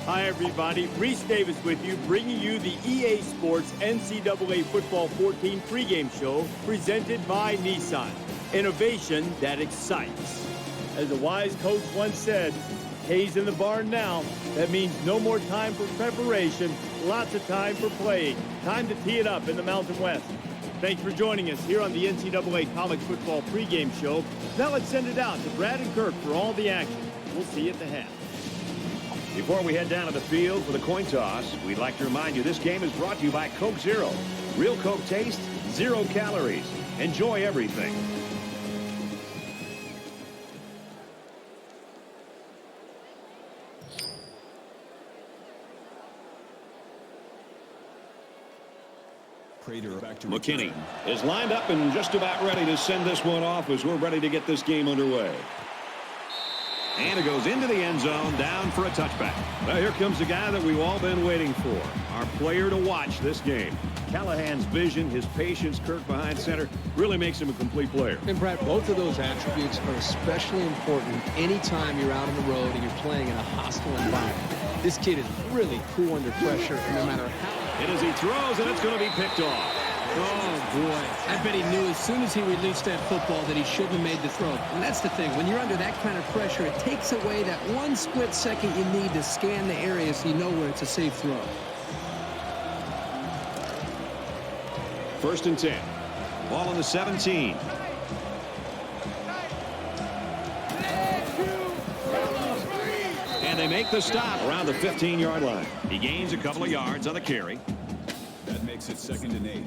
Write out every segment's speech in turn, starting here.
Hi, everybody. Reese Davis with you, bringing you the EA Sports NCAA Football 14 pregame show presented by Nissan. Innovation that excites. As a wise coach once said, hay's in the barn now. That means no more time for preparation, lots of time for playing. Time to tee it up in the Mountain West. Thanks for joining us here on the NCAA College Football pregame show. Now let's send it out to Brad and Kirk for all the action. We'll see you at the half. Before we head down to the field for the coin toss, we'd like to remind you this game is brought to you by Coke Zero. Real Coke taste, 0 calories. Enjoy everything. McKinney is lined up and just about ready to send this one off as we're ready to get this game underway. And it goes into the end zone, down for a touchback. Well, here comes the guy that we've all been waiting for, our player to watch this game. Callahan's vision, his patience, Kirk behind center, really makes him a complete player. And, Brad, both of those attributes are especially important anytime you're out on the road and you're playing in a hostile environment. This kid is really cool under pressure, and no matter how... It is he throws, and it's going to be picked off. Oh, boy. I bet he knew as soon as he released that football that he shouldn't have made the throw. And that's the thing. When you're under that kind of pressure, it takes away that one split second you need to scan the area so you know where it's a safe throw. 1st and 10. Ball on the 17. And they make the stop around the 15-yard line. He gains a couple of yards on the carry. That makes it 2nd and 8.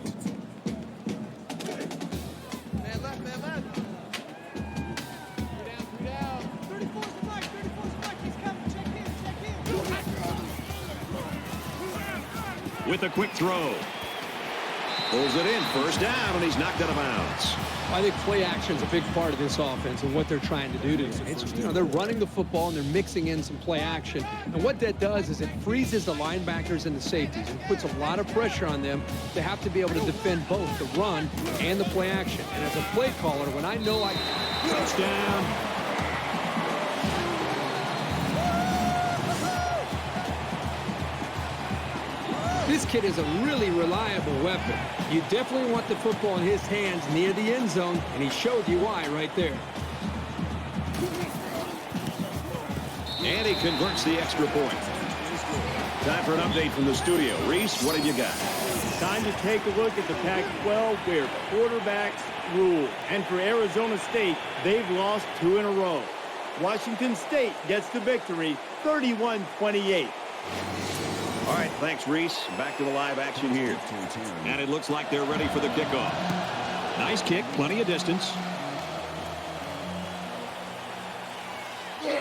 Man left. 3 down. 34's the Mike. He's coming. Check in. With a quick throw. Pulls it in. 1st down, and he's knocked out of bounds. I think play action is a big part of this offense and what they're trying to do today. It's, they're running the football and they're mixing in some play action. And what that does is it freezes the linebackers and the safeties and puts a lot of pressure on them to have to be able to defend both the run and the play action. And as a play caller, when I know I... Touchdown. This kid is a really reliable weapon. You definitely want the football in his hands near the end zone, and he showed you why right there. And he converts the extra point. Time for an update from the studio. Reese, what have you got? Time to take a look at the Pac-12 where quarterbacks rule. And for Arizona State, they've lost 2 in a row. Washington State gets the victory, 31-28. All right, thanks, Reese. Back to the live action here. And it looks like they're ready for the kickoff. Nice kick, plenty of distance.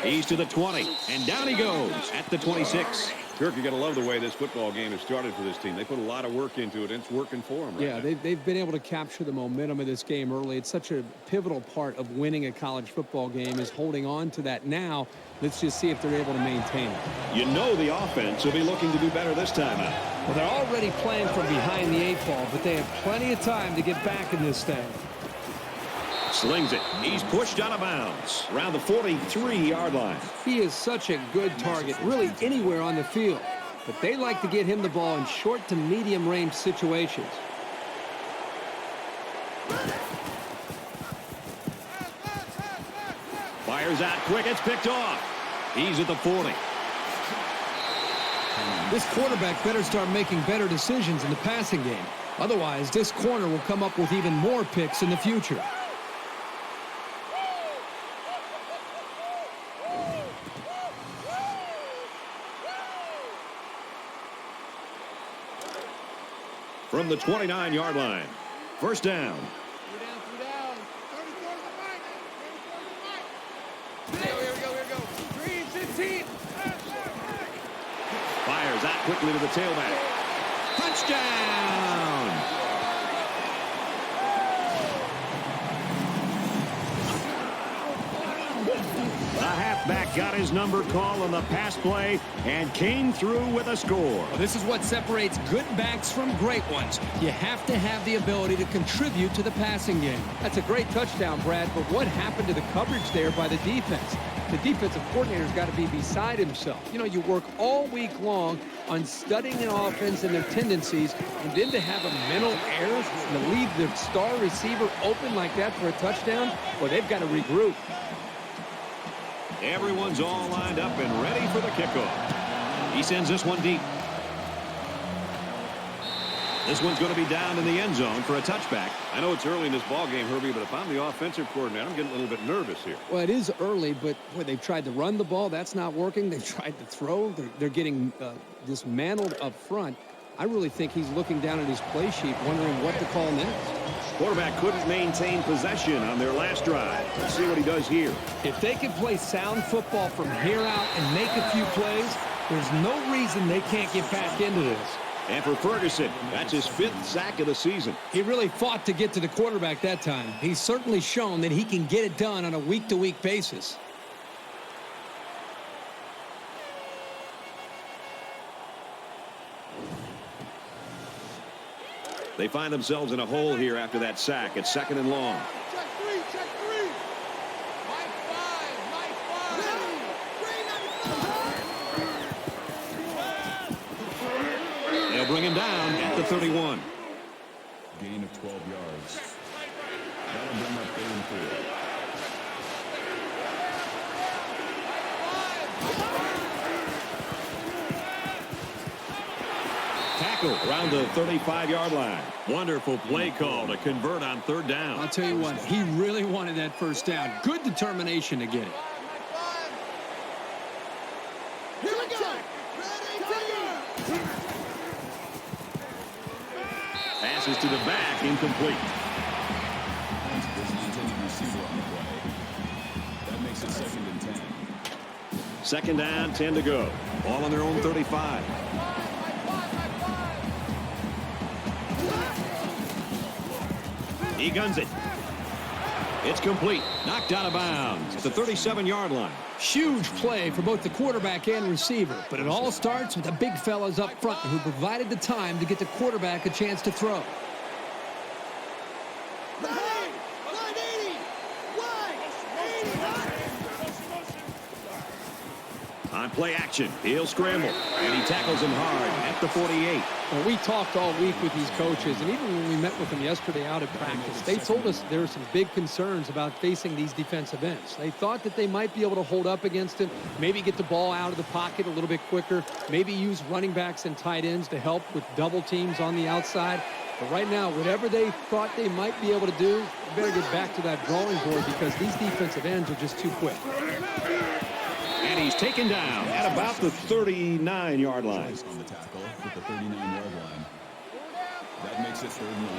He's to the 20, and down he goes at the 26. Kirk, you're going to love the way this football game has started for this team. They put a lot of work into it, and it's working for them right now. They've been able to capture the momentum of this game early. It's such a pivotal part of winning a college football game is holding on to that now. Let's just see if they're able to maintain it. You know the offense will be looking to do better this time out. Well, they're already playing from behind the 8 ball, but they have plenty of time to get back in this thing. Slings it. He's pushed out of bounds around the 43-yard line. He is such a good target, really anywhere on the field. But they like to get him the ball in short to medium range situations. Fires out quick. It's picked off. He's at the 40. This quarterback better start making better decisions in the passing game. Otherwise, this corner will come up with even more picks in the future. From the 29-yard line. 1st down. 3 down. 34's the Mike. Here we go. Green 15. Fires out quickly to the tailback. Touchdown! The halfback quarterback got his number call on the pass play and came through with a score. Well, this is what separates good backs from great ones. You have to have the ability to contribute to the passing game. That's a great touchdown, Brad, but what happened to the coverage there by the defense? The defensive coordinator's got to be beside himself. You know, you work all week long on studying an offense and their tendencies, and then to have a mental error and to leave the star receiver open like that for a touchdown, well, they've got to regroup. Everyone's all lined up and ready for the kickoff. He sends this one deep. This one's going to be down in the end zone for a touchback. I know it's early in this ball game, Herbie, but if I'm the offensive coordinator, I'm getting a little bit nervous here. Well, it is early, but boy, they've tried to run the ball. That's not working. They've tried to throw. They're getting dismantled up front. I really think he's looking down at his play sheet, wondering what to call next. Quarterback couldn't maintain possession on their last drive. Let's see what he does here. If they can play sound football from here out and make a few plays, there's no reason they can't get back into this. And for Ferguson, that's his 5th sack of the season. He really fought to get to the quarterback that time. He's certainly shown that he can get it done on a week-to-week basis. They find themselves in a hole here after that sack. It's 2nd and long. Check three, check three. Mike five. They'll bring him down at the 31. Gain of 12 yards. That'll bring up 3rd and 4. Tackle around the 35-yard line. Wonderful play call to convert on 3rd down. I'll tell you what, he really wanted that first down. Good determination to get it. Here we go. Passes to the back, incomplete. There's an intended receiver on the play. That makes it 2nd and 10. 2nd down, 10 to go. Ball on their own 35. He guns it. It's complete. Knocked out of bounds at the 37-yard line. Huge play for both the quarterback and receiver, but it all starts with the big fellas up front who provided the time to get the quarterback a chance to throw. On play action, he'll scramble, and he tackles him hard at the 48. Well, we talked all week with these coaches, and even when we met with them yesterday out at practice, they told us there are some big concerns about facing these defensive ends. They thought that they might be able to hold up against him, maybe get the ball out of the pocket a little bit quicker, maybe use running backs and tight ends to help with double teams on the outside. But right now, whatever they thought they might be able to do, they better get back to that drawing board because these defensive ends are just too quick. And he's taken down at about the 39-yard line. On the tackle with the 39-yard line. That makes it 3rd and 11.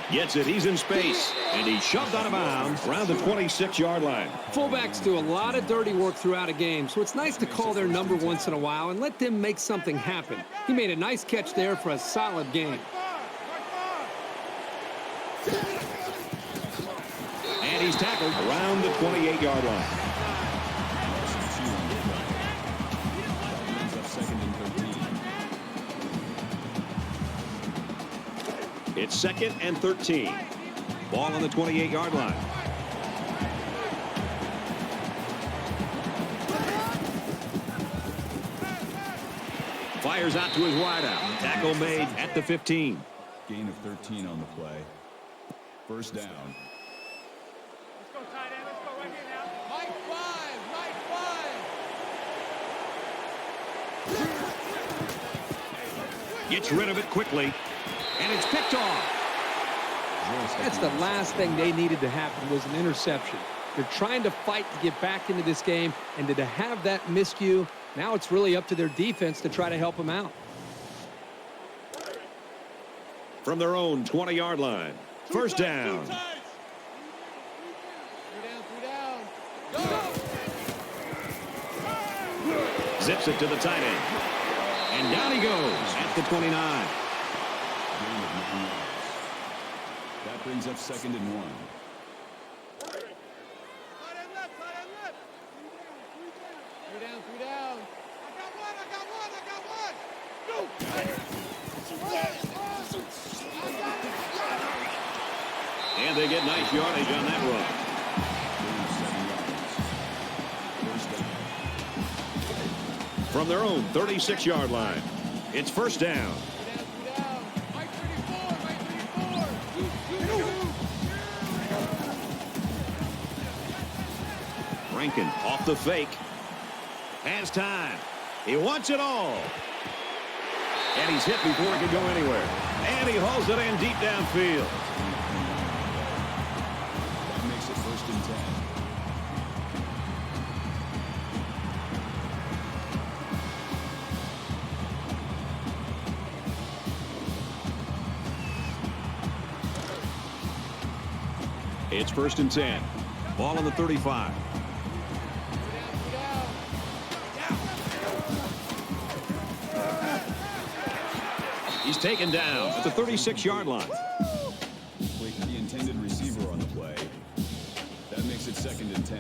Gets it. He's in space. And he's shoved out of bounds around the 26-yard line. Fullbacks do a lot of dirty work throughout a game, so it's nice to call their number once in a while and let them make something happen. He made a nice catch there for a solid game. And he's tackled around the 28-yard line. It's 2nd and 13. Ball on the 28-yard line. Fires out to his wideout. Tackle made at the 15. Gain of 13 on the play. 1st down. Let's go, tight end. Let's go right here now. Mike five. Gets rid of it quickly. And it's picked off. That's the last thing they needed to happen was an interception. They're trying to fight to get back into this game, and to have that miscue, now it's really up to their defense to try to help them out. From their own 20-yard line. 1st down. 3 down. Go! Zips it to the tight end. And down he goes at the 29. Gain of 9 yards. That brings up 2nd and 1. Tight end left, tight end left. Three down. I got one. Go. And they get nice yardage on that run. Gain of 7 yards. First down. From their own 36-yard line, it's first down. Mike 34, Mike 34. Rankin off the fake. Has time. He wants it all. And he's hit before he can go anywhere. And he hauls it in deep downfield. That makes it 1st and 10. It's 1st and 10. Ball on the 35. He's taken down at the 36-yard line. With the intended receiver on the play. That makes it 2nd and 10.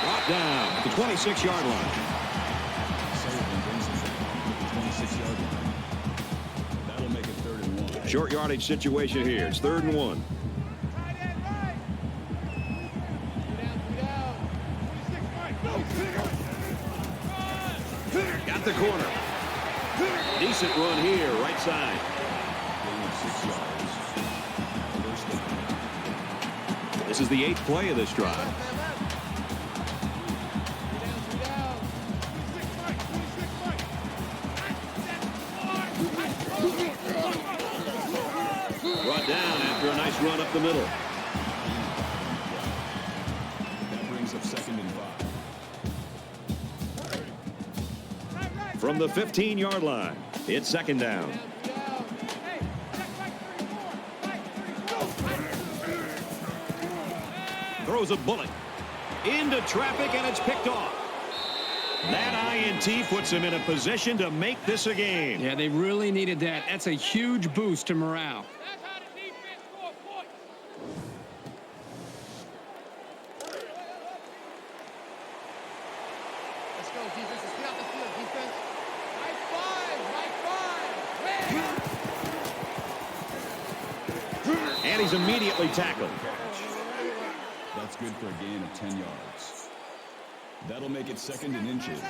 Brought down at the 26-yard line. Sullivan brings it down at the 26-yard line. That'll make it 3rd and 1. Short yardage situation here. It's 3rd and 1. Got the corner. Decent run here, right side. Gain of 6 yards. First down. This is the 8th play of this drive. Brought down after a nice run up the middle. That brings up 2nd and 5. From the 15-yard line, it's 2nd down. Throws a bullet into traffic, and it's picked off. That INT puts him in a position to make this a game. Yeah, they really needed that. That's a huge boost to morale. That's how the defense score points. Let's go, defense. Let's get out the field, defense. High 5. And he's immediately tackled. That's good for a gain of 10 yards. That'll make it 2nd and inches.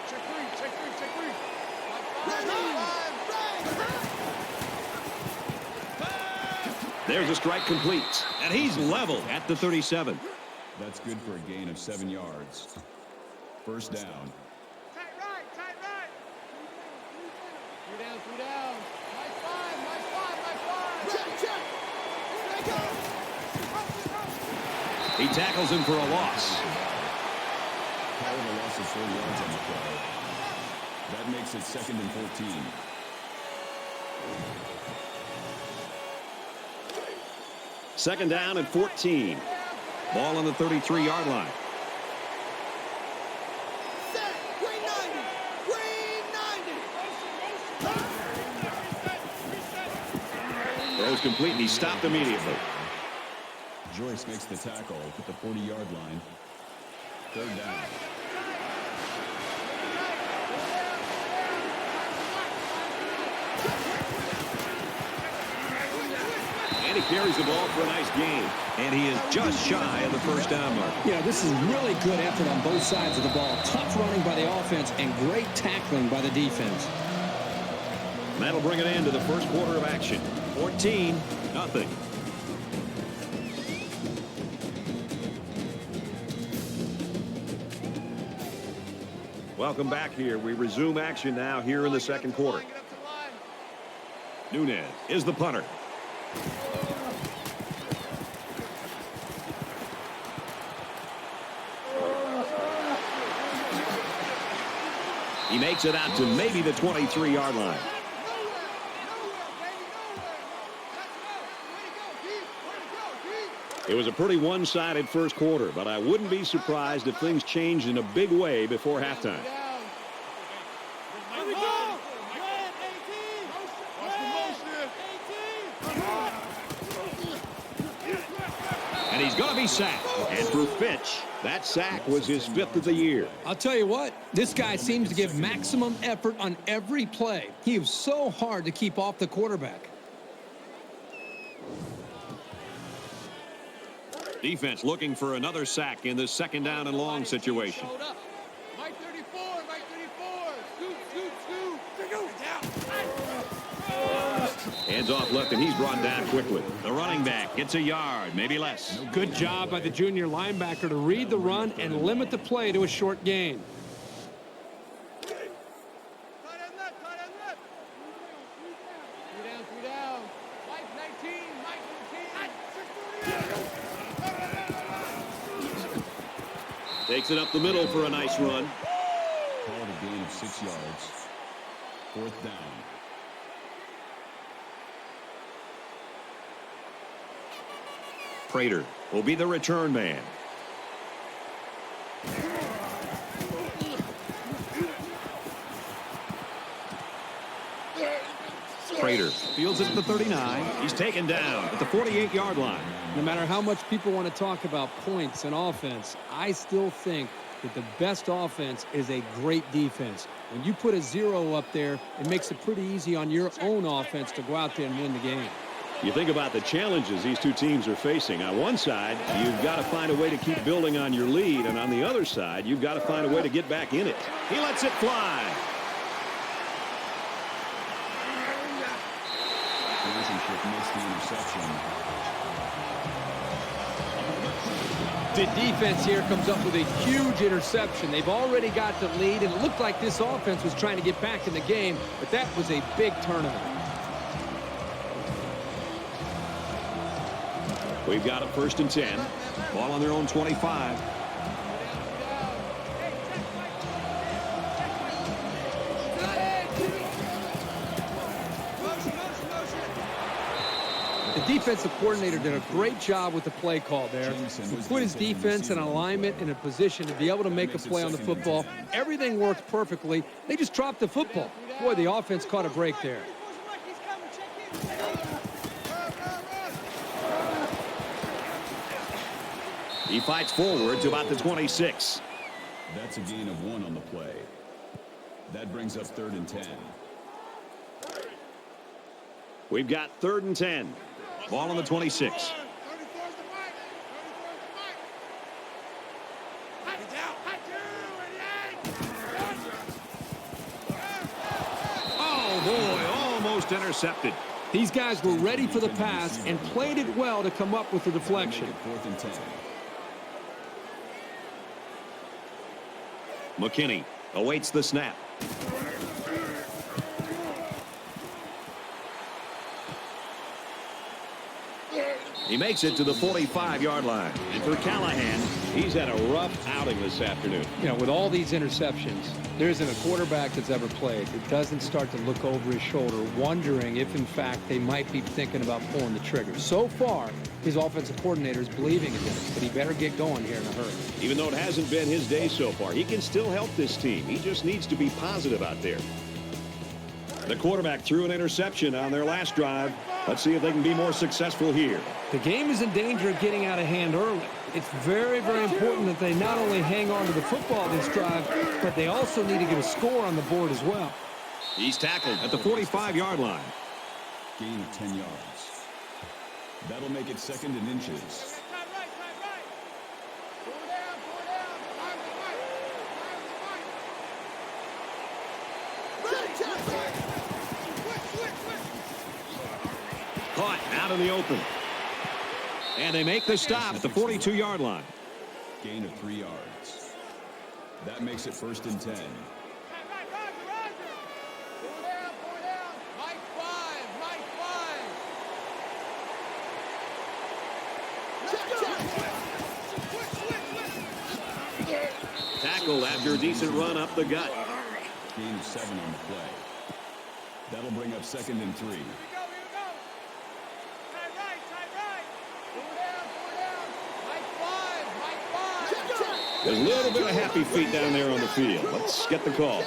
Check three. There's a strike complete, and he's level at the 37. That's good for a gain of 7 yards. First down. Tight right. 3 down. My 5. Check. He tackles him for a loss. Call it a loss of 4 yards on the play. That makes it 2nd and 14. Second down and 14. Ball on the 33-yard line. Throws complete, and he stopped immediately. Joyce makes the tackle at the 40-yard line. 3rd down. And he carries the ball for a nice gain. And he is just shy of the first down mark. Yeah, this is really good effort on both sides of the ball. Tough running by the offense and great tackling by the defense. And that'll bring it into the first quarter of action. 14-0. Welcome back here. We resume action now here in the second quarter. Nunez is the punter. He makes it out to maybe the 23-yard line. It was a pretty one-sided first quarter, but I wouldn't be surprised if things changed in a big way before halftime. And he's going to be sacked. And for Fitch, that sack was his 5th of the year. I'll tell you what, this guy seems to give maximum effort on every play. He is so hard to keep off the quarterback. Defense looking for another sack in this second down and long situation. Mike 34, Mike 34. Scoot, scoot, scoot. Hands off left, and he's brought down quickly. The running back gets a yard, maybe less. Good job by the junior linebacker to read the run and limit the play to a short gain. Tight end left, tight end left. Three down. Mike 19, Mike 19. Takes it up the middle for a nice run. Called a gain of 6 yards. 4th down. Prater will be the return man. Prater fields it at the 39. He's taken down at the 48-yard line. No matter how much people want to talk about points and offense, I still think that the best offense is a great defense. When you put a 0 up there, it makes it pretty easy on your own offense to go out there and win the game. You think about the challenges these two teams are facing. On one side, you've got to find a way to keep building on your lead, and on the other side, you've got to find a way to get back in it. He lets it fly. Blankenship makes the interception. The defense here comes up with a huge interception. They've already got the lead, and it looked like this offense was trying to get back in the game, but that was a big tournament. We've got a 1st and 10. Ball on their own 25. The defensive coordinator did a great job with the play call there. He put his defense in alignment in a position to be able to make a play on the football. Everything worked perfectly. They just dropped the football. Boy, the offense caught a break there. He fights forward to about the 26. That's a gain of 1 on the play. That brings up 3rd and 10. We've got 3rd and 10. Ball on the 26. Oh, boy, almost intercepted. These guys were ready for the pass and played it well to come up with the deflection. 4th and 10. McKinney awaits the snap. He makes it to the 45-yard line. And for Callahan, he's had a rough outing this afternoon. You know, with all these interceptions, there isn't a quarterback that's ever played that doesn't start to look over his shoulder, wondering if, in fact, they might be thinking about pulling the trigger. So far, his offensive coordinator is believing in this, but he better get going here in a hurry. Even though it hasn't been his day so far, he can still help this team. He just needs to be positive out there. The quarterback threw an interception on their last drive. Let's see if they can be more successful here. The game is in danger of getting out of hand early. It's very, very important that they not only hang on to the football this drive, but they also need to get a score on the board as well. He's tackled at the 45-yard line. Gain of 10 yards. That'll make it 2nd and inches. Caught out in the open. And they make the stop at the 42-yard line. Gain of 3 yards. That makes it 1st and 10. Tackled after a decent run up the gut. Gain of 7 on the play. That'll bring up 2nd and 3. Here we go, here we go. Tight right, tight right. Four down. Mike 5. There's a little bit of happy feet down there on the field. Let's get the call.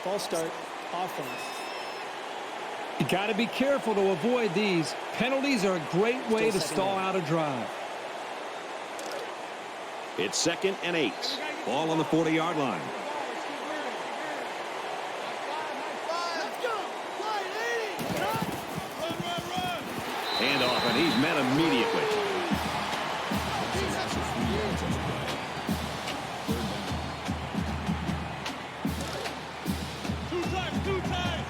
False start, offense. You got to be careful to avoid these. Penalties are a great way to stall out a drive. It's 2nd and 8. Ball on the 40-yard line. Hand off, and he's met immediately. Two times.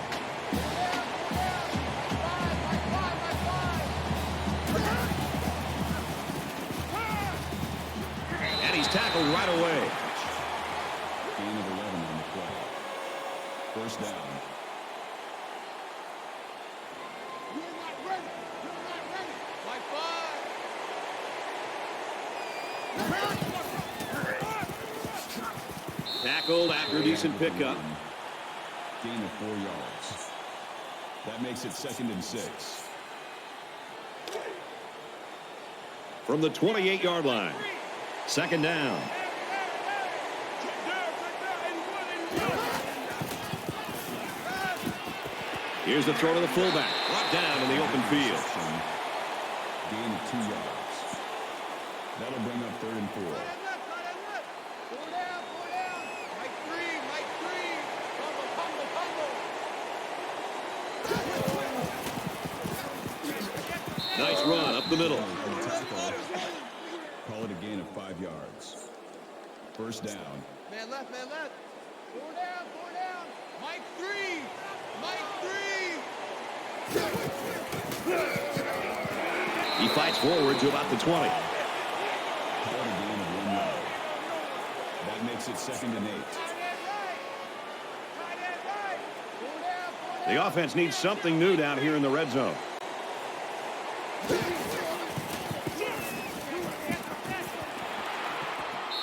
And he's tackled right away. Gain of 11 on the play. First down. Tackled after a decent pickup. Gain of 4 yards. That makes it 2nd and 6. From the 28-yard line. 2nd down. Here's the throw to the fullback. Brought down in the open field. Gain of 2 yards. That'll bring up 3rd and 4. Four down. Mike 3. Fumble. Nice run up the middle. Call it a gain of 5 yards. First down. Man left. Four down. Mike 3. He fights forward to about the 20. Call it a gain of 1 yard. That makes it 2nd and 8. The offense needs something new down here in the red zone.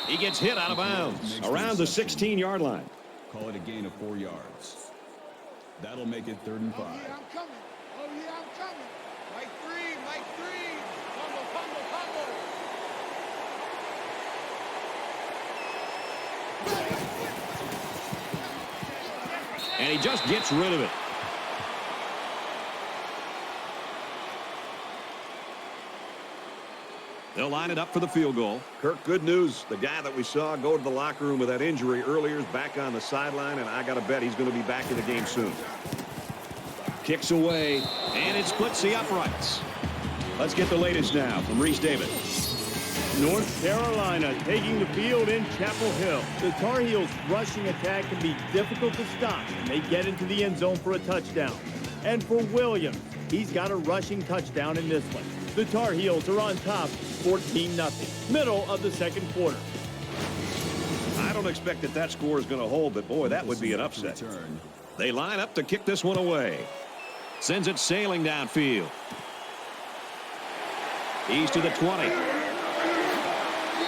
He gets hit out of bounds around the 16-yard line. Call it a gain of 4 yards. That'll make it 3rd and 5. I'm coming. Mike 3. Fumble. And he just gets rid of it. They'll line it up for the field goal. Kirk, good news. The guy that we saw go to the locker room with that injury earlier is back on the sideline, and I got to bet he's going to be back in the game soon. Kicks away, and it splits the uprights. Let's get the latest now from Reese Davis. North Carolina taking the field in Chapel Hill. The Tar Heels' rushing attack can be difficult to stop, and they get into the end zone for a touchdown. And for Williams, he's got a rushing touchdown in this one. The Tar Heels are on top 14-0. Middle of the second quarter. I don't expect that score is going to hold, but boy, that would be an upset. They line up to kick this one away. Sends it sailing downfield. He's to the 20.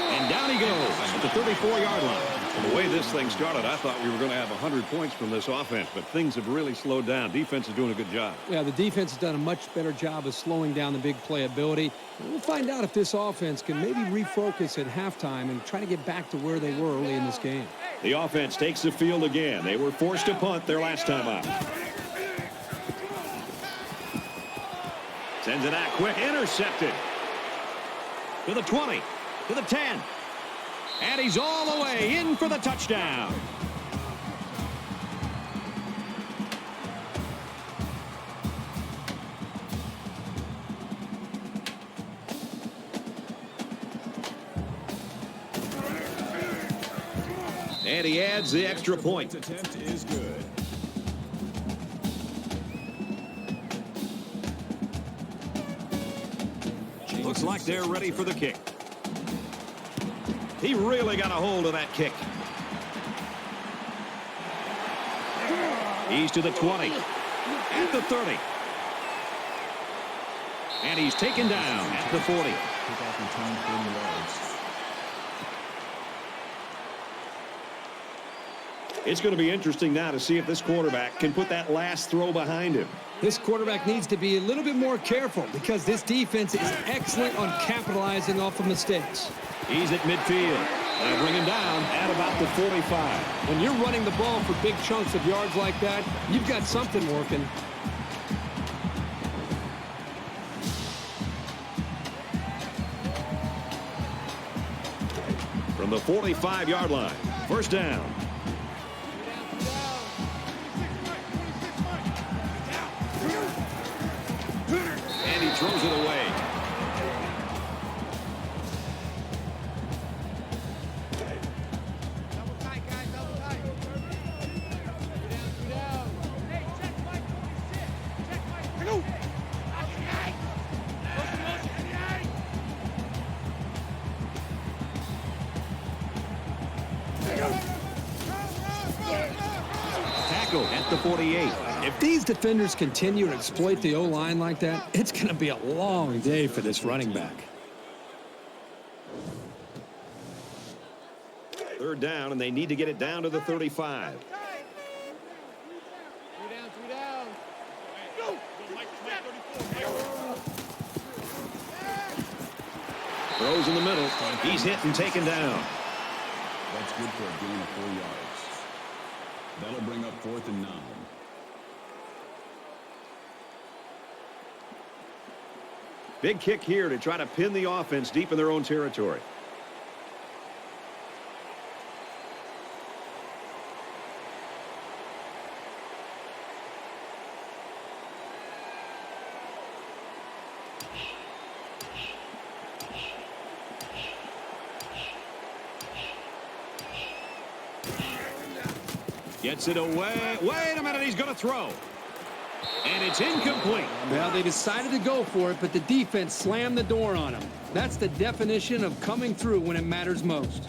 And down he goes at the 34-yard line. The way this thing started, I thought we were going to have 100 points from this offense, but things have really slowed down. Defense is doing a good job. Yeah, the defense has done a much better job of slowing down the big playability. And we'll find out if this offense can maybe refocus at halftime and try to get back to where they were early in this game. The offense takes the field again. They were forced to punt their last time out. Sends it out quick. Intercepted. To the 20. To the 10. And he's all the way in for the touchdown. And he adds the extra point. Attempt is good. Looks like they're ready for the kick. He really got a hold of that kick. He's to the 20. At the 30. And he's taken down at the 40. Kickoff return 40 yards. It's going to be interesting now to see if this quarterback can put that last throw behind him. This quarterback needs to be a little bit more careful because this defense is excellent on capitalizing off of mistakes. He's at midfield. They'll bring him down at about the 45. When you're running the ball for big chunks of yards like that, you've got something working. From the 45-yard line, first down. And he throws it away. Tackle at the 48. If these defenders continue to exploit the O-line like that, it's going to be a long day for this running back. Third down, and they need to get it down to the 35. Throws in the middle. He's hit and taken down. That's good for a gain of 4 yards. That'll bring up 4th and 9. Big kick here to try to pin the offense deep in their own territory. Gets it away. Wait a minute, he's going to throw. And it's incomplete. Well, they decided to go for it, but the defense slammed the door on them. That's the definition of coming through when it matters most.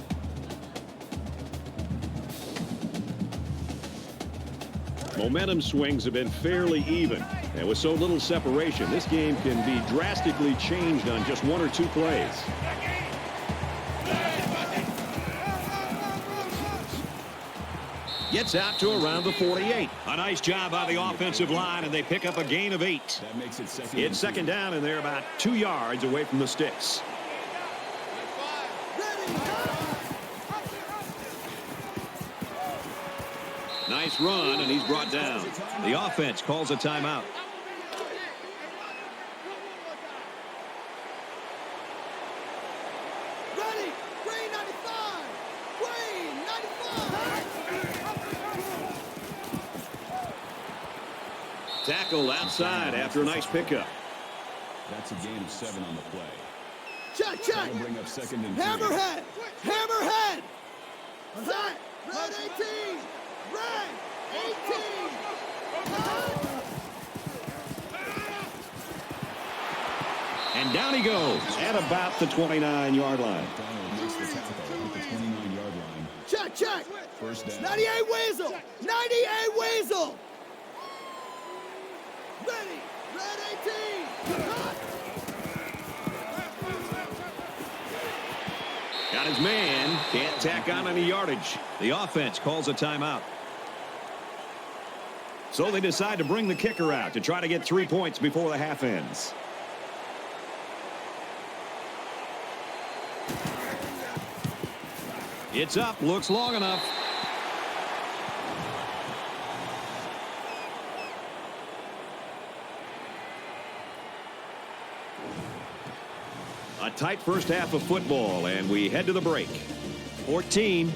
Momentum swings have been fairly even. And with so little separation, this game can be drastically changed on just 1 or 2 plays. Gets out to around the 48. A nice job by the offensive line, and they pick up a gain of 8. That makes it second. It's second down, and they're about 2 yards away from the sticks. Nice run, and he's brought down. The offense calls a timeout. Ready, green 95. Green 95. Tackle outside after a nice pickup. That's a gain of 7 on the play. Check, check. That'll bring up 2nd and 3. Hammerhead. Hammerhead. Set. Red 18. Red 18. And down he goes at about the 29-yard line. Donald makes the tackle at the 29-yard line. Check, check. First down. 98 Weasel. 98 Weasel. Ready. Red 18. Got his man. Can't tack on any yardage. The offense calls a timeout. So they decide to bring the kicker out to try to get 3 points before the half ends. It's up. Looks long enough. A tight first half of football, and we head to the break. 14-10.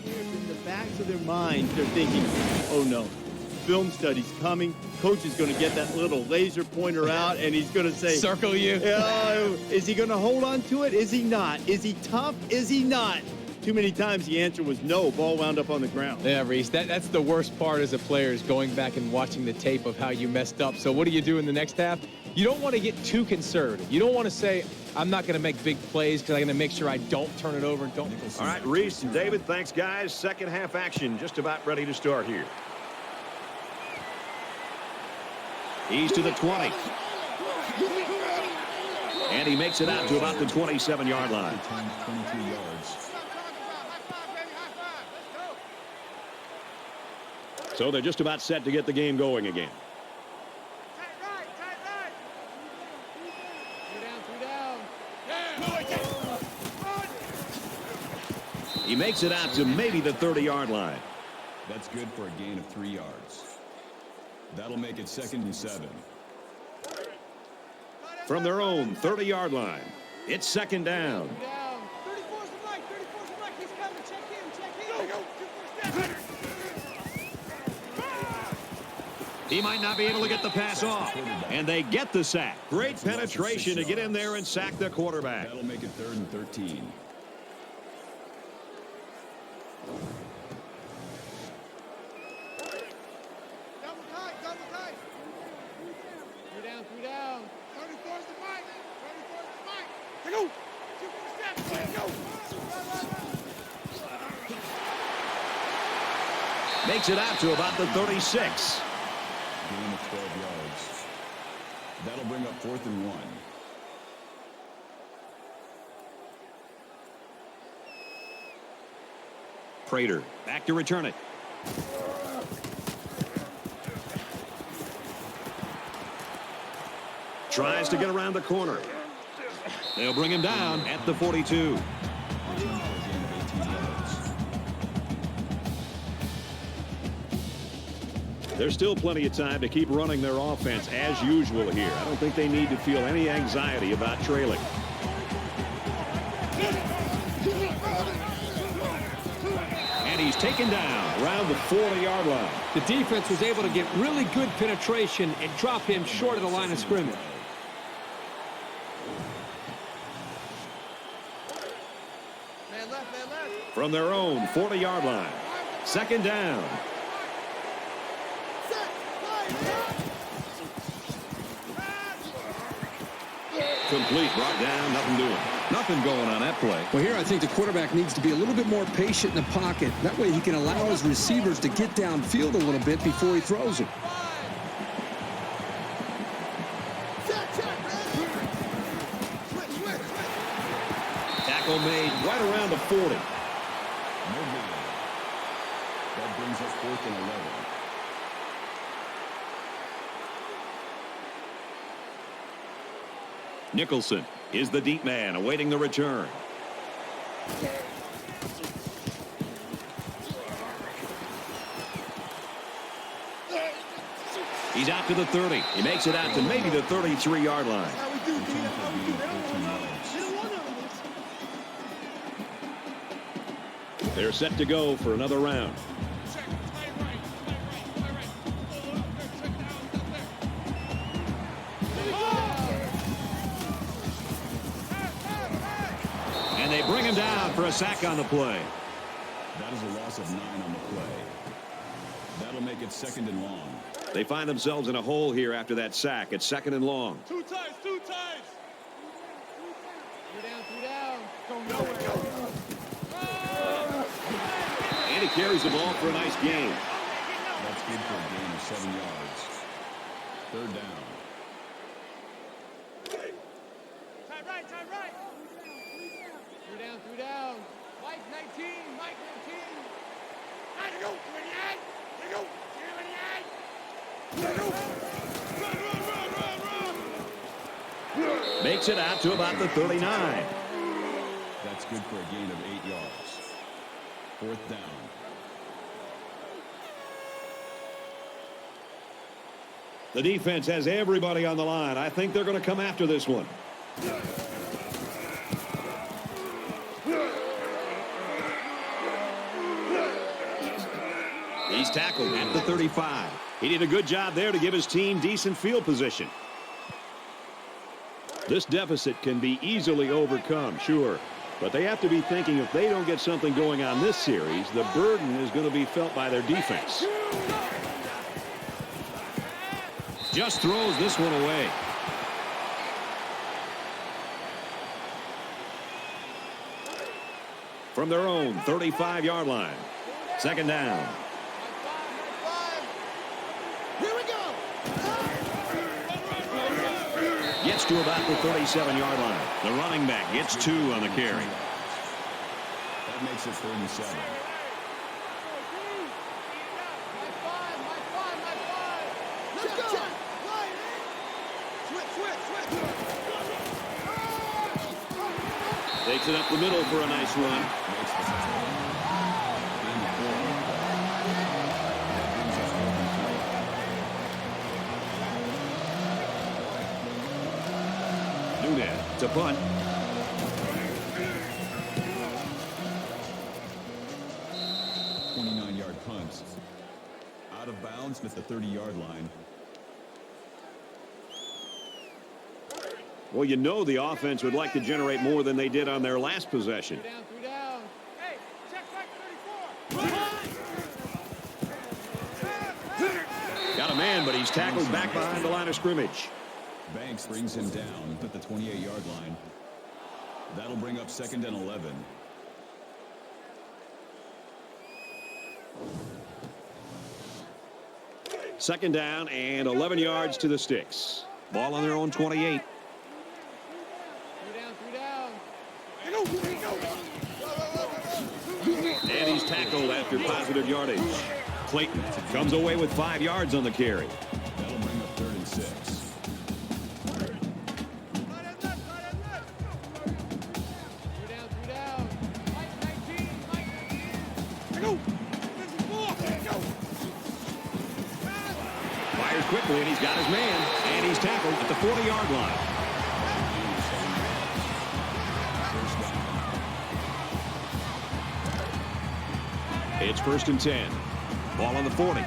In the backs of their minds, they're thinking, oh no, film study's coming. Coach is going to get that little laser pointer out, and he's going to say, Circle you. Is he going to hold on to it? Is he not? Is he tough? Is he not? Too many times the answer was no. Ball wound up on the ground. Yeah, Reese, that's the worst part as a player is going back and watching the tape of how you messed up. So what do you do in the next half? You don't want to get too conservative. You don't want to say, I'm not going to make big plays because I'm going to make sure I don't turn it over and don't. All right, Reese and David, thanks, guys. Second half action just about ready to start here. He's to the 20. And he makes it out to about the 27-yard line. 22 yards. So they're just about set to get the game going again. He makes it out to maybe the 30-yard line. That's good for a gain of 3 yards. That'll make it 2nd and 7. From their own 30-yard line, it's 2nd down. 34's the mic. 34's the mic. He's coming. Check in. Check in. He might not be able to get the pass off. And they get the sack. Great penetration to get in there and sack the quarterback. That'll make it 3rd and 13. Double tight. Double tight. 3 down. 3 down. 34's the mic. 34's the mic. Let's go. 2 4 7. Let's go. Makes it out to about the 36. Gain of 12 yards. That'll bring up 4th and 1. Prater back to return it. Tries to get around the corner. They'll bring him down at the 42. There's still plenty of time to keep running their offense as usual here. I don't think they need to feel any anxiety about trailing. And he's taken down around the 40-yard line. The defense was able to get really good penetration and drop him short of the line of scrimmage. Man left. Man left. From their own 40-yard line. 2nd down. Complete, brought down, nothing doing. Nothing going on that play. Well, here I think the quarterback needs to be a little bit more patient in the pocket. That way he can allow his receivers to get downfield a little bit before he throws it. Tackle made right around the 40. No gain. That brings us 4th and 11. Nicholson is the deep man awaiting the return. He's out to the 30. He makes it out to maybe the 33-yard line. How we do, D? How we do. They don't want none of this. They're set to go for another round. And they bring him down for a sack on the play. That is a loss of 9 on the play. That'll make it 2nd and long. They find themselves in a hole here after that sack. It's 2nd and long. 2 times. 2 times. 3 down. 3 down. Go nowhere. And he carries the ball for a nice gain. That's good for a gain of 7 yards. 3rd down. Time right. Time right. 3 down. 3 down. Mike 19. Mike 19. 9 to go. 28. There you go. 28. There you go. Run. Makes it out to about the 39. That's good for a gain of 8 yards. 4th down. The defense has everybody on the line. I think they're going to come after this one. He's tackled at the 35. He did a good job there to give his team decent field position. This deficit can be easily overcome, sure. But they have to be thinking if they don't get something going on this series, the burden is going to be felt by their defense. Just throws this one away. From their own 35-yard line. 2nd down. Gets to about the 37-yard line. The running back gets 2 on the carry. That makes it 3rd and 7. Takes it up the middle for a nice run. To punt. .29-yard punt. Out of bounds at the 30-yard line. Well, you know the offense would like to generate more than they did on their last possession. Three down. Hey, check back 34. Got a man, but he's tackled back behind the line of scrimmage. Banks brings him down at the 28-yard line. That'll bring up 2nd and 11. Second down and 11 yards to the sticks. Ball on their own 28. And he's tackled after positive yardage. Clayton comes away with 5 yards on the carry. That'll bring up 3rd and 6. Fires quickly, and he's got his man. And he's tackled at the 40-yard line. It's 1st and 10. Ball on the 40.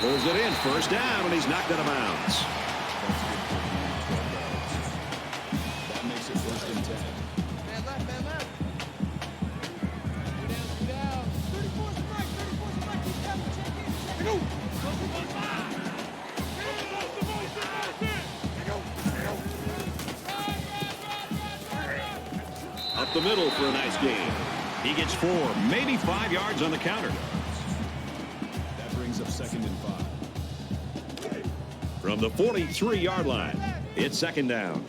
Pulls it in. 1st down, and he's knocked out of bounds. That makes it 1st and 10. Man left, man left. Two down. 34's the right, 34's the right. Keep coming, check in. Go. Up the middle for a nice gain. He gets 4, maybe 5 yards on the counter. That brings up 2nd and 5. From the 43-yard line, it's 2nd down.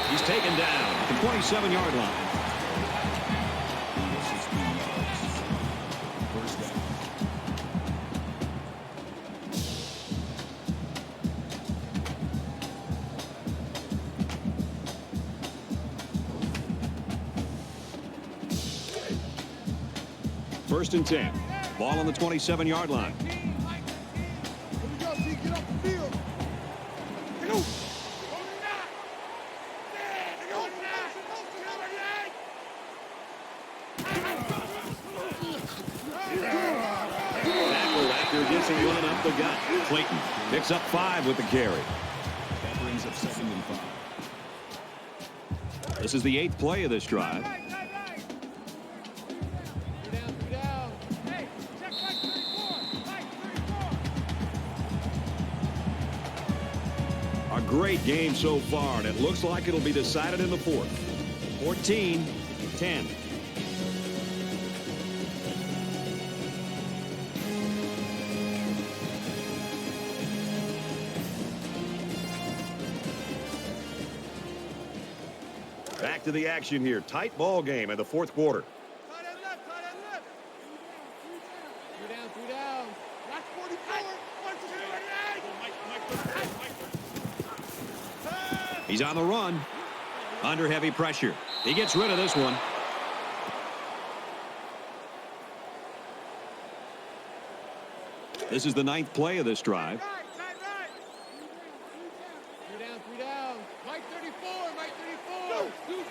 He's taken down at the 27-yard line. 16 yards. 1st down. First and 10. Ball on the 27-yard line. Tackle after gets a run up the gut. Clayton picks up 5 with the carry. That brings up 2nd and 5. This is the 8th play of this drive. A great game so far, and it looks like it'll be decided in the 4th. 14-10. Back to the action here. Tight ball game in the 4th quarter. Tight end left. Three down. Watch 44. Watch 28. He's on the run. Under heavy pressure. He gets rid of this one. This is the 9th play of this drive. Right. Three down. Mike 34. Shoot.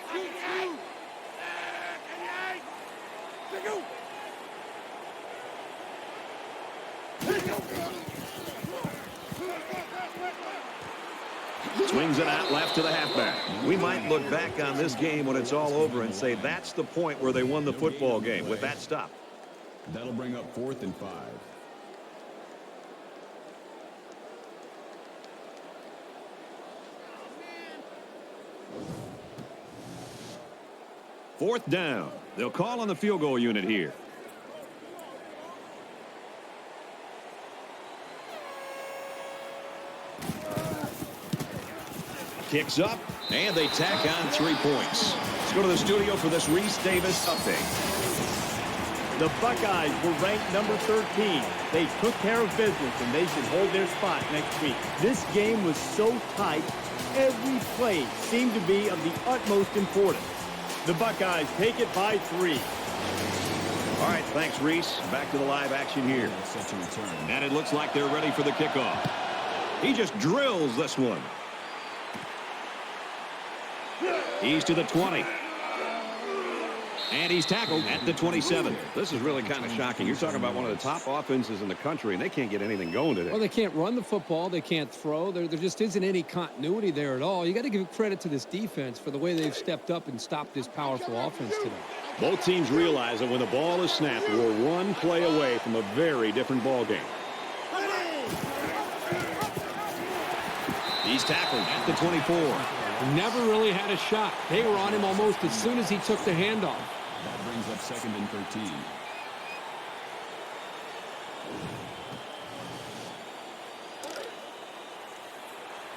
Swings it out left to the halfback. We might look back on this game when it's all over and say that's the point where they won the football game with that stop. That'll bring up 4th and 5. 4th down. They'll call on the field goal unit here. Kicks up, and they tack on 3 points. Let's go to the studio for this Reese Davis update. The Buckeyes were ranked number 13. They took care of business, and they should hold their spot next week. This game was so tight, every play seemed to be of the utmost importance. The Buckeyes take it by 3. All right, thanks, Reese. Back to the live action here. Set to return. And it looks like they're ready for the kickoff. He just drills this one. He's to the 20. And he's tackled at the 27. This is really kind of shocking. You're talking about one of the top offenses in the country, and they can't get anything going today. Well, they can't run the football. They can't throw. There just isn't any continuity there at all. You got to give credit to this defense for the way they've stepped up and stopped this powerful offense today. Both teams realize that when the ball is snapped, we're one play away from a very different ball game. He's tackled at the 24. Never really had a shot. They were on him almost as soon as he took the handoff. That brings up 2nd and 13.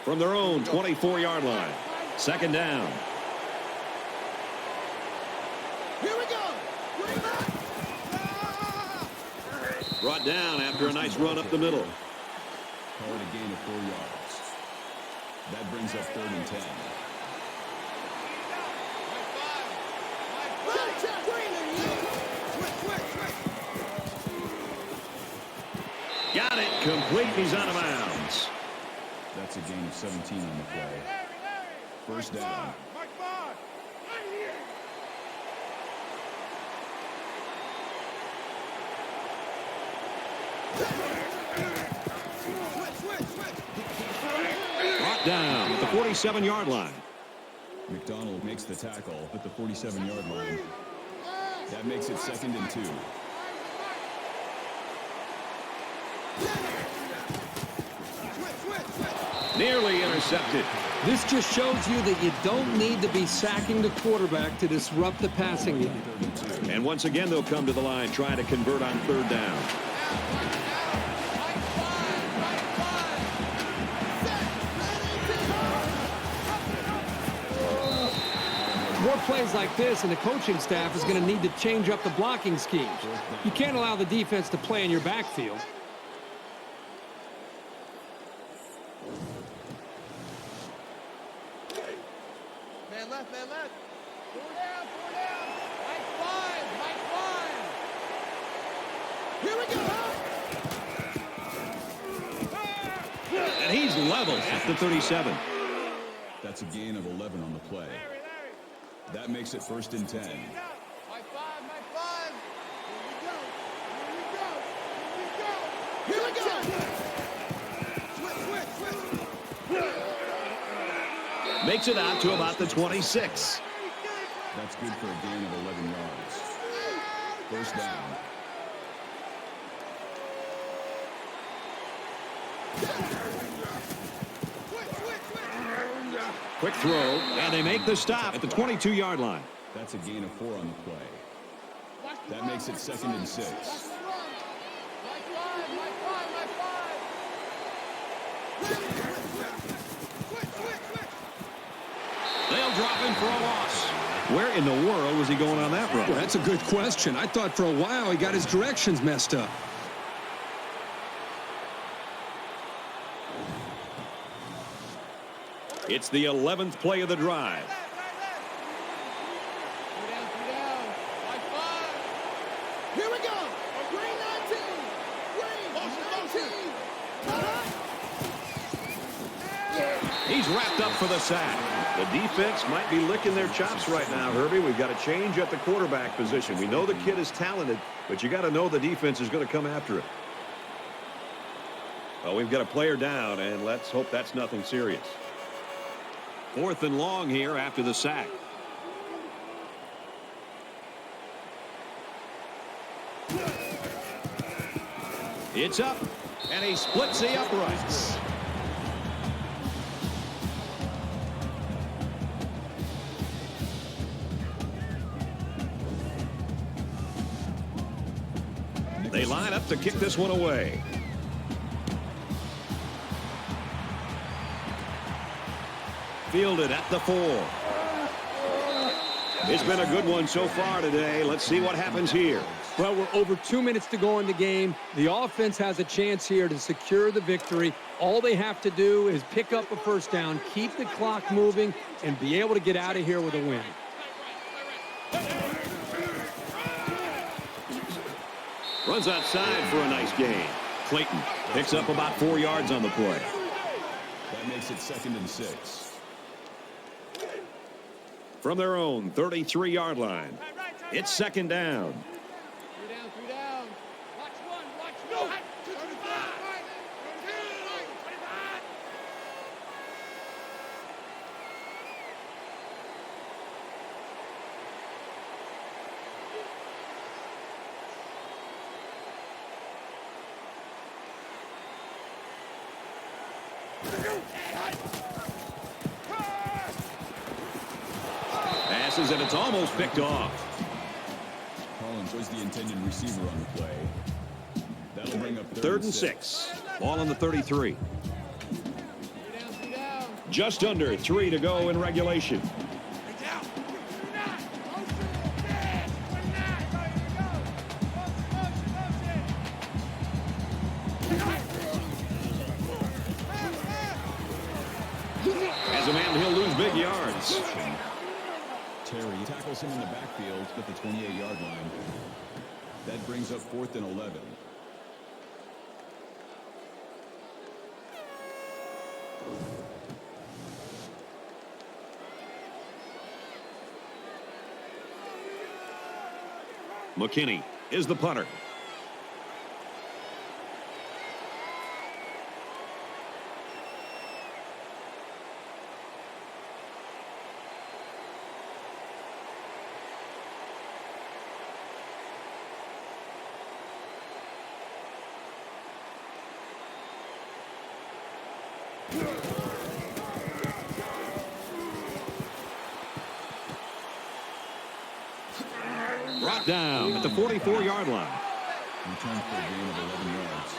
From their own 24-yard line. 2nd down. Here we go. Brought down after a nice run up the middle. Call it a gain of 4 yards. That brings up 3rd and 10. Got it. Complete. He's out of bounds. That's a gain of 17 on the play. 1st down. Brought down at the 47-yard line. McDonald makes the tackle at the 47-yard line. That makes it 2nd and 2. Nearly intercepted. This just shows you that you don't need to be sacking the quarterback to disrupt the passing game. And once again, they'll come to the line, trying to convert on 3rd down. More plays like this, and the coaching staff is going to need to change up the blocking schemes. You can't allow the defense to play in your backfield. Man left, man left. 4 down, 4 down. Mike 5, Mike 5. Here we go. And he's leveled at the 37. That's a gain of 11 on the play. That makes it 1st and 10. Mike 5, Mike 5. Here we go. Here we go. Here we go. Switch. Makes it out to about the 26. That's good for a gain of 11 yards. 1st down. Quick throw, and they make the stop at the 22-yard line. That's a gain of 4 on the play. That makes it 2nd and 6. Mike 5, Mike 5, Mike 5. They'll drop him for a loss. Where in the world was he going on that run? Well, that's a good question. I thought for a while he got his directions messed up. It's the 11th play of the drive. 2 down. Mike 5. Here we go. Green 19. He's wrapped up for the sack. The defense might be licking their chops right now, Herbie. We've got a change at the quarterback position. We know the kid is talented, but you got to know the defense is going to come after it. Well, we've got a player down, and let's hope that's nothing serious. 4th and long here after the sack. It's up, and he splits the uprights. They line up to kick this one away. Fielded at the 4. It's been a good one so far today. Let's see what happens here. Well, we're over 2 minutes to go in the game. The offense has a chance here to secure the victory. All they have to do is pick up a first down, keep the clock moving, and be able to get out of here with a win. Runs outside for a nice gain. Clayton picks up about 4 yards on the play. That makes it 2nd and 6. From their own 33-yard line, it's 2nd down. 3 down. Watch one. No. 25. Passes, and it's almost picked off. Collins was the intended receiver on the play. That'll bring up 3rd and 6. Ball on the 33. 3 down. Just under 3 to go in regulation. As a man, he'll lose big yards. Terry tackles him in the backfield at the 28-yard line. That brings up 4th and 11. McKinney is the punter. Brought down at the 44-yard line. Return for a gain of 11 yards.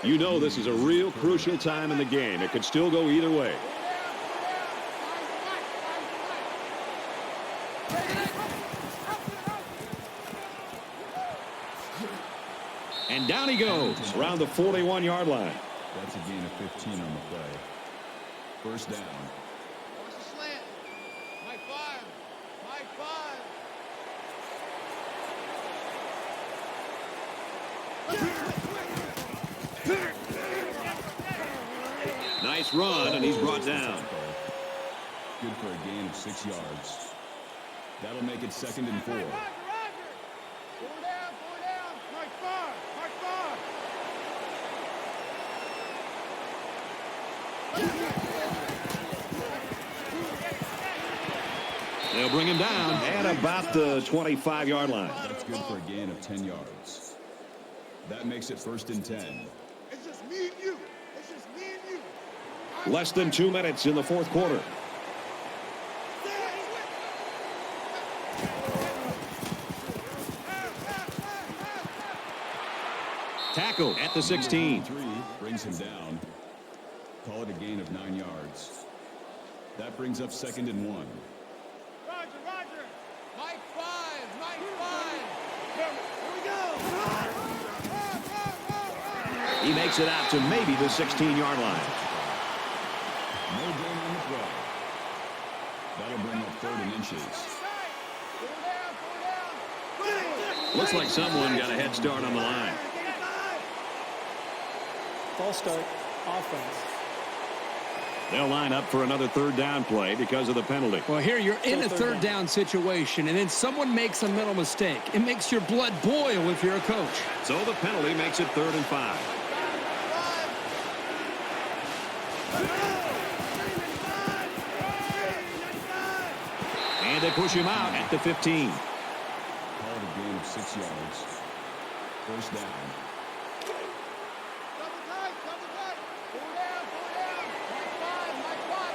You know this is a real crucial time in the game. It could still go either way. And down he goes around the 41-yard line. That's a gain of 15 on the play. First down. Watch the slant. Mike 5. Mike 5. Nice run, and he's brought down. Good for a gain of 6 yards. That'll make it 2nd and 4. Roger. 4 down. Mike 5. Mike 5. They'll bring him down at about the 25-yard line. That's good for a gain of 10 yards. That makes it 1st and 10. It's just me and you. Less than 2 minutes in the 4th quarter. Tackle at the 16. 3 brings him down. Call it a gain of 9 yards. That brings up 2nd and 1. Roger. Mike 5. Mike 5. Here we go. He makes it out to maybe the 16-yard line. No gain on the play. That'll bring up 3rd and inches. 4 down. Looks like someone got a head start on the line. False start, offense. They'll line up for another 3rd down play because of the penalty. Well, here you're in a third down situation, and then someone makes a mental mistake. It makes your blood boil if you're a coach. So the penalty makes it 3rd and 5. And they push him out at the 15. Call it a gain of 6 yards. First down. Double tight. 4 down. Mike 5.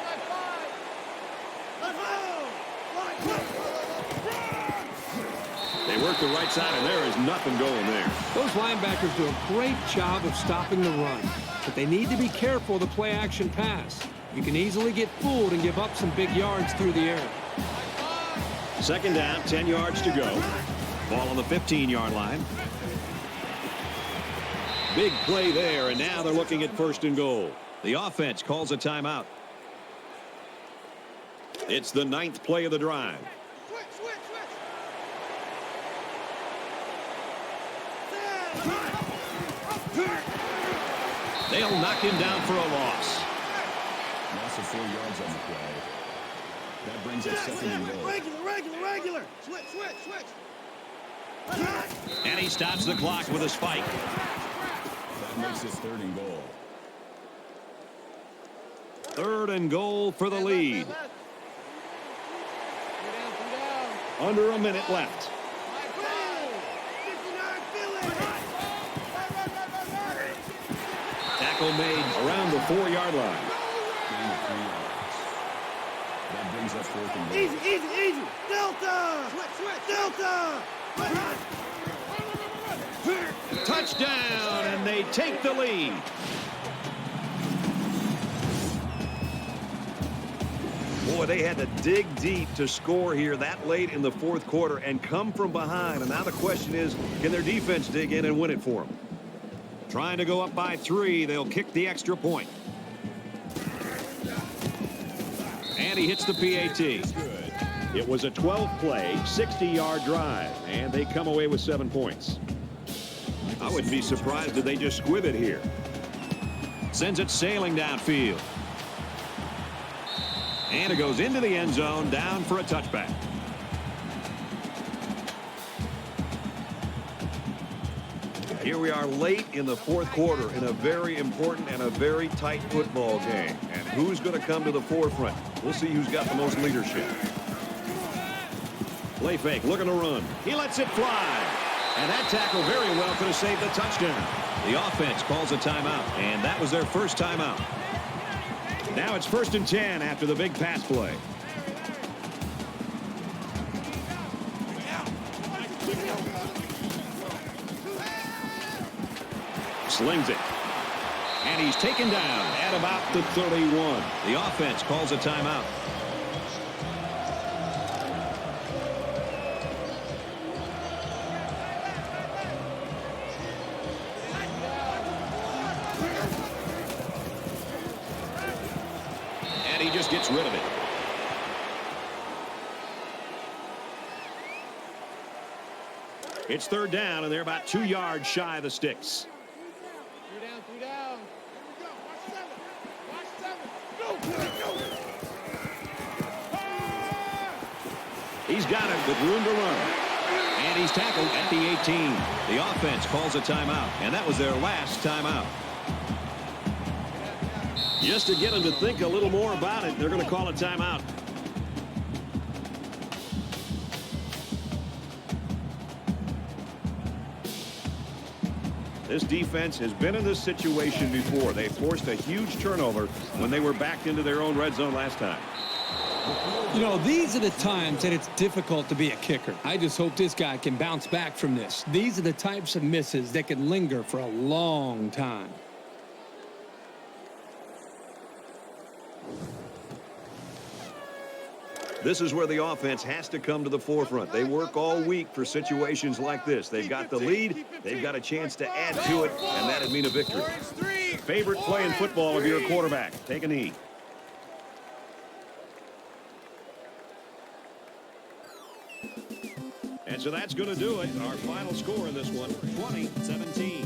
work the right side, and there is nothing going there. Those linebackers do a great job of stopping the run, but they need to be careful of the play-action pass. You can easily get fooled and give up some big yards through the air. Second down, 10 yards to go. Ball on the 15-yard line. Big play there, and now they're looking at first and goal. The offense calls a timeout. It's the 9th play of the drive. They'll knock him down for a loss. Loss of 4 yards on the play. That brings up second and goal. Regular. Switch. And he stops the clock with a spike. That makes it third and goal. Third and goal for the lead. Under a minute left. Tackle made around the 4-yard line. Gain of 3 yards. That brings up fourth and goal. Easy. Delta. Touchdown, and they take the lead. Boy, they had to dig deep to score here that late in the fourth quarter and come from behind. And now the question is, can their defense dig in and win it for them? Trying to go up by 3. They'll kick the extra point. And he hits the PAT. It was a 12-play, 60-yard drive, and they come away with 7 points. I wouldn't be surprised if they just squib it here. Sends it sailing downfield. And it goes into the end zone, down for a touchback. Here we are late in the fourth quarter in a very important and a very tight football game. And who's going to come to the forefront? We'll see who's got the most leadership. Play fake, looking to run. He lets it fly. And that tackle very well could have saved the touchdown. The offense calls a timeout, and that was their first timeout. Now it's 1st and 10 after the big pass play. Slings it. And he's taken down at about the 31. The offense calls a timeout. And he just gets rid of it. It's 3rd down, and they're about 2 yards shy of the sticks. 3 down. Watch 7. Go. He's got it with room to run. And he's tackled at the 18. The offense calls a timeout, and that was their last timeout. Just to get them to think a little more about it, they're going to call a timeout. This defense has been in this situation before. They forced a huge turnover when they were backed into their own red zone last time. You know, these are the times that it's difficult to be a kicker. I just hope this guy can bounce back from this. These are the types of misses that can linger for a long time. This is where the offense has to come to the forefront. They work all week for situations like this. They've got the lead. They've got a chance to add to it, and that'd mean a victory. Favorite play in football if you're a quarterback. Take a knee. And so that's going to do it. Our final score in this one, 20-17.